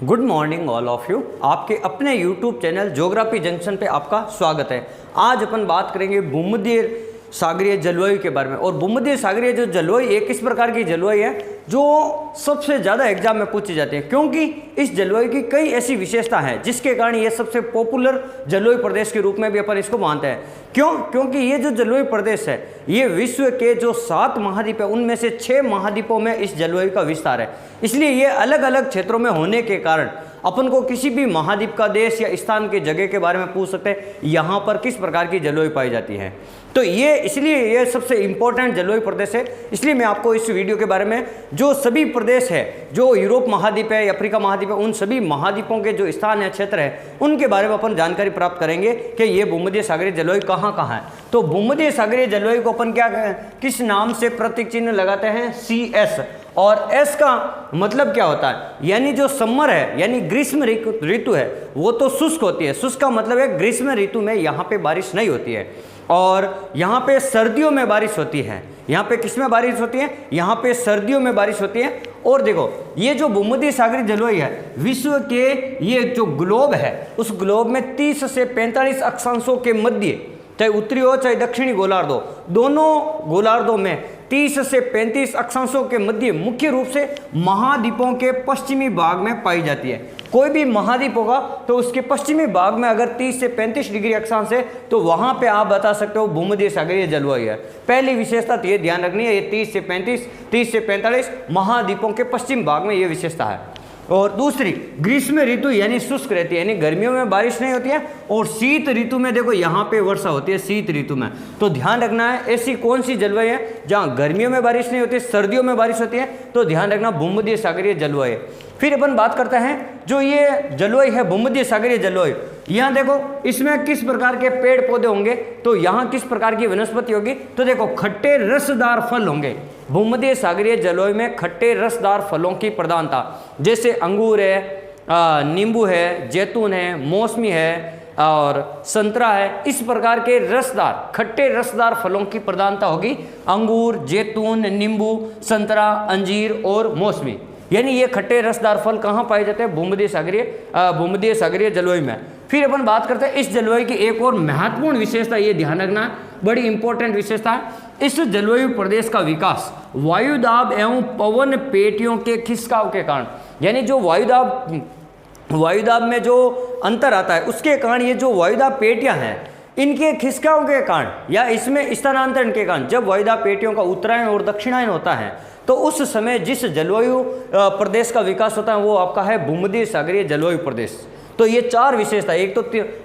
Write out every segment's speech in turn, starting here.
Good morning all of you. आपके अपने YouTube channel geography junction पे आपका स्वागत है। आज अपन बात करेंगे भूमध्य सागरीय जलवायु के बारे में। और भूमध्य सागरीय जो जलवायु एक इस प्रकार की जलवायु है जो सबसे ज़्यादा एग्जाम में पूछी जाती है, क्योंकि इस जलवायु की कई ऐसी विशेषता हैं जिसके कारण ये सबसे पॉपुलर जलवायु प्रदेश के रूप में भी अपन इसको मानते हैं। क्यों? क्योंकि ये जो जलवायु प्रदेश है ये विश्व के जो 7 महाद्वीप है उनमें से 6 महाद्वीपों में इस जलवायु का विस्तार है। इसलिए ये अलग अलग क्षेत्रों में होने के कारण अपन को किसी भी महाद्वीप का देश या स्थान के जगह के बारे में पूछ सकते हैं, यहाँ पर किस प्रकार की जलवायु पाई जाती है। तो ये इसलिए ये सबसे इम्पोर्टेंट जलवायु प्रदेश है। इसलिए मैं आपको इस वीडियो के बारे में जो सभी प्रदेश है, जो यूरोप महाद्वीप है, अफ्रीका महाद्वीप है, उन सभी महाद्वीपों के जो स्थान है, क्षेत्र है, उनके बारे में अपन जानकारी प्राप्त करेंगे कि ये भूमध्य सागरीय जलवायु कहाँ कहाँ है। तो भूमध्य सागरीय जलवायु को अपन किस नाम से प्रतीक चिन्ह लगाते हैं? CS। और S का मतलब क्या होता है? यानी जो समर है यानी ग्रीष्म ऋतु है वो तो शुष्क होती है। शुष्क का मतलब है ग्रीष्म ऋतु में यहाँ पे बारिश नहीं होती है और यहाँ पे सर्दियों में बारिश होती है। यहाँ पे किस में बारिश होती है? यहाँ पे सर्दियों में बारिश होती है। और देखो ये जो भूमध्य सागरीय जलवायु है विश्व के ये जो ग्लोब है उस ग्लोब में 30 से 45 अक्षांशों के मध्य, चाहे उत्तरी हो चाहे दक्षिणी गोलार्ध हो, दोनों गोलार्धों में 30 से 35 अक्षांशों के मध्य मुख्य रूप से महाद्वीपों के पश्चिमी भाग में पाई जाती है। कोई भी महाद्वीप होगा तो उसके पश्चिमी भाग में अगर 30 से 35 डिग्री अक्षांश है तो वहां पे आप बता सकते हो भूमध्य सागरीय जलवायु है। पहली विशेषता तो ये ध्यान रखनी है, ये 30 से 45 महाद्वीपों के पश्चिम भाग में ये विशेषता है। और दूसरी ग्रीष्म ऋतु यानी शुष्क रहती है, यानी गर्मियों में बारिश नहीं होती है। और शीत ऋतु में देखो यहाँ पे वर्षा होती है शीत ऋतु में। तो ध्यान रखना है ऐसी कौन सी जलवायु है जहाँ गर्मियों में बारिश नहीं होती, सर्दियों में बारिश होती है, तो ध्यान रखना भूमध्य सागरीय जलवायु। फिर अपन बात करते हैं जो ये जलवायु है भूमध्य सागरीय जलवायु, यहाँ देखो इसमें किस प्रकार के पेड़ पौधे होंगे, तो यहाँ किस प्रकार की वनस्पति होगी, तो देखो खट्टे रसदार फल होंगे। भूमध्य सागरीय जलवायु में खट्टे रसदार फलों की प्रधानता, जैसे अंगूर है, नींबू है, जैतून है, मौसमी है और संतरा है। इस प्रकार के रसदार खट्टे रसदार फलों की प्रधानता होगी अंगूर, जैतून, नींबू, संतरा, अंजीर और मौसमी। यानी ये खट्टे रसदार फल कहाँ पाए जाते हैं? भूमध्य सागरीय जलवायु में। फिर अपन बात करते हैं इस जलवायु की एक और महत्वपूर्ण विशेषता, ये ध्यान रखना बड़ी इंपॉर्टेंट विशेषता है। इस जलवायु प्रदेश का विकास वायुदाब एवं पवन पेटियों के खिसकाव के कारण, यानी जो वायुदाब में जो अंतर आता है उसके कारण ये जो वायुदाब पेटियां हैं इनके खिसकाव के कारण या इसमें स्थानांतरण के कारण, जब वायुदाब पेटियों का उत्तरायण और दक्षिणायन होता है तो उस समय जिस जलवायु प्रदेश का विकास होता है वो आपका है भूमध्य सागरीय जलवायु प्रदेश। तो ये 4 विशेषता, एक तो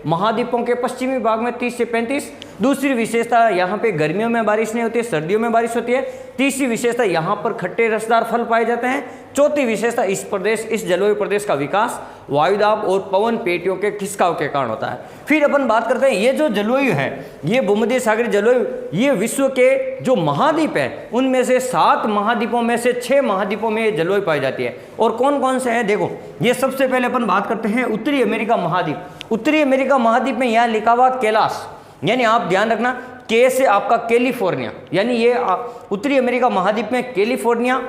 महाद्वीपों के पश्चिमी भाग में 30 से 35, दूसरी विशेषता यहाँ पे गर्मियों में बारिश नहीं होती है, सर्दियों में बारिश होती है, तीसरी विशेषता यहाँ पर खट्टे रसदार फल पाए जाते हैं, चौथी विशेषता इस जलवायु प्रदेश का विकास वायुदाब और पवन पेटियों के खिसकाव के कारण होता है। फिर अपन बात करते हैं ये जो जलवायु है ये भूमध्य सागरीय जलवायु ये विश्व के जो महाद्वीप है उनमें से 7 महाद्वीपों में से 6 महाद्वीपों में ये जलवायु पाई जाती है। और कौन कौन से हैं देखो, ये सबसे पहले अपन बात करते हैं उत्तरी अमेरिका महाद्वीप। उत्तरी अमेरिका महाद्वीप में यहाँ लिखा हुआ कैलाश, यानी आप ध्यान रखना के से आपका कैलिफोर्निया, यानी ये उत्तरी अमेरिका महाद्वीप में कैलिफोर्निया,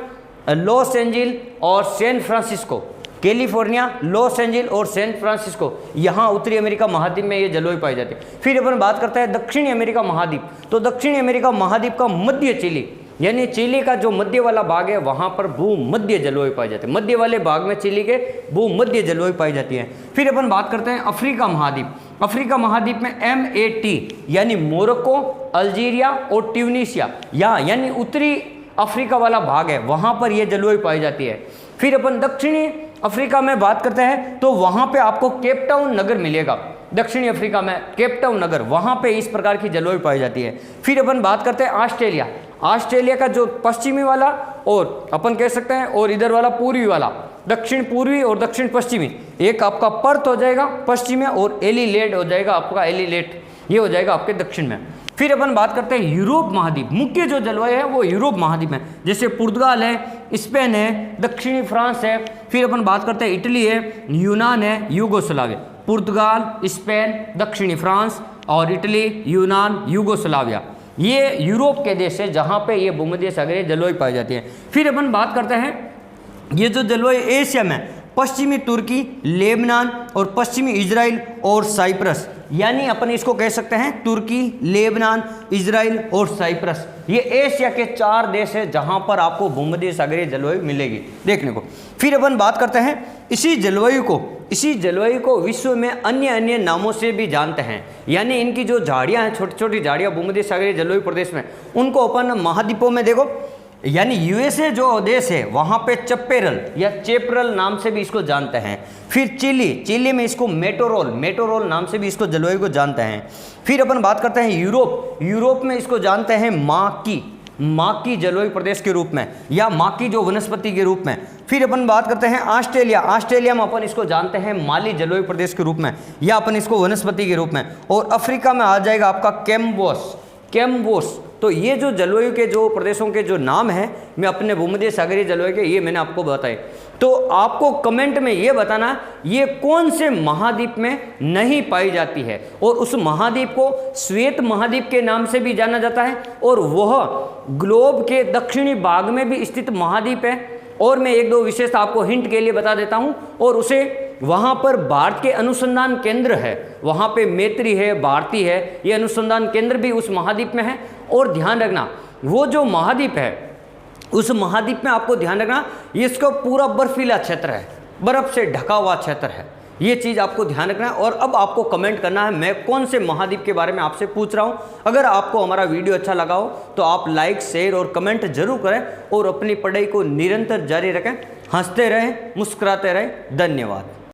लॉस एंजिल और San Francisco, California, Los Angeles और सैन फ्रांसिस्को, यहाँ उत्तरी अमेरिका महाद्वीप में ये जलवायु पाई जाती है। फिर अपन बात करते हैं दक्षिणी अमेरिका महाद्वीप। तो दक्षिणी अमेरिका महाद्वीप का मध्य चिली, यानी चिली का जो मध्य वाला भाग है वहाँ पर भूमध्य जलवायु पाई जाती है। मध्य वाले भाग में चिली के भूमध्य जलवायु पाई जाती है। फिर अपन बात करते हैं अफ्रीका महाद्वीप। अफ्रीका महाद्वीप में MAT यानी मोरक्को, अल्जीरिया और ट्यूनीशिया, यहाँ यानी उत्तरी अफ्रीका वाला भाग है वहाँ पर यह जलवायु पाई जाती है। फिर अपन दक्षिणी अफ्रीका में बात करते हैं तो वहाँ पे आपको केप टाउन नगर मिलेगा। दक्षिणी अफ्रीका में केप टाउन नगर, वहाँ पे इस प्रकार की जलवायु पाई जाती है। फिर अपन बात करते हैं ऑस्ट्रेलिया। ऑस्ट्रेलिया का जो पश्चिमी वाला और अपन कह सकते हैं और इधर वाला पूर्वी वाला, दक्षिण पूर्वी और दक्षिण पश्चिमी, एक आपका पर्थ हो जाएगा पश्चिम में और एडिलेड हो जाएगा आपका एडिलेड, ये हो जाएगा आपके दक्षिण में। फिर अपन बात करते हैं यूरोप महाद्वीप। मुख्य जो जलवायु है वो यूरोप महाद्वीप है, जैसे पुर्तगाल है, स्पेन है, दक्षिणी फ्रांस है। फिर अपन बात करते हैं इटली है, यूनान है, यूगोस्लाविया। पुर्तगाल, स्पेन, दक्षिणी फ्रांस और इटली, यूनान, यूगोस्लाविया, ये यूरोप के देश है जहाँ पे ये भूमध्य सागरीय जलवायु पाई जाती है। फिर अपन बात करते हैं ये जो जलवायु एशिया में पश्चिमी तुर्की, लेबनान और पश्चिमी इजराइल और साइप्रस। यानी अपन इसको कह सकते हैं तुर्की, लेबनान, इजराइल और साइप्रस। ये एशिया के 4 देश है जहां पर आपको भूमध्य सागरीय जलवायु मिलेगी देखने को। फिर अपन बात करते हैं इसी जलवायु को विश्व में अन्य नामों से भी जानते हैं। यानी इनकी जो झाड़ियां हैं, छोटी छोटी झाड़ियां भूमध्य सागरीय जलवायु प्रदेश में, उनको अपन महाद्वीपों में देखो, यानी यूएसए जो देश है वहां पे चप्पेरल या चेपरल नाम से भी इसको जानते हैं। फिर चिली में इसको मेटोरोल नाम से भी इसको जलवायु को जानते हैं। फिर अपन बात करते हैं यूरोप में इसको जानते हैं माकी जलवायु प्रदेश के रूप में, या माकी जो वनस्पति के रूप में। फिर अपन बात करते हैं ऑस्ट्रेलिया में अपन इसको जानते हैं माली जलवायु प्रदेश के रूप में, या अपन इसको वनस्पति के रूप में। और अफ्रीका में आ जाएगा आपका कैम्बोस। तो ये जो जलवायु के जो प्रदेशों के जो नाम है, मैं अपने भूमध्य सागरीय जलवायु के, ये मैंने आपको बताए। तो आपको कमेंट में ये बताना ये कौन से महाद्वीप में नहीं पाई जाती है, और उस महाद्वीप को श्वेत महाद्वीप के नाम से भी जाना जाता है, और वह ग्लोब के दक्षिणी भाग में भी स्थित महाद्वीप है। और मैं 1-2 विशेषता आपको हिंट के लिए बता देता हूं, और उसे वहां पर भारत के अनुसंधान केंद्र है, वहां पे मैत्री है, भारती है, ये अनुसंधान केंद्र भी उस महाद्वीप में है। और ध्यान रखना वो जो महाद्वीप है, उस महाद्वीप में आपको ध्यान रखना इसका पूरा बर्फीला क्षेत्र है, बर्फ से ढका हुआ क्षेत्र है, ये चीज़ आपको ध्यान रखना है। और अब आपको कमेंट करना है मैं कौन से महाद्वीप के बारे में आपसे पूछ रहा हूँ। अगर आपको हमारा वीडियो अच्छा लगा हो तो आप लाइक, शेयर और कमेंट जरूर करें, और अपनी पढ़ाई को निरंतर जारी रखें। हंसते रहें, मुस्कुराते रहें। धन्यवाद।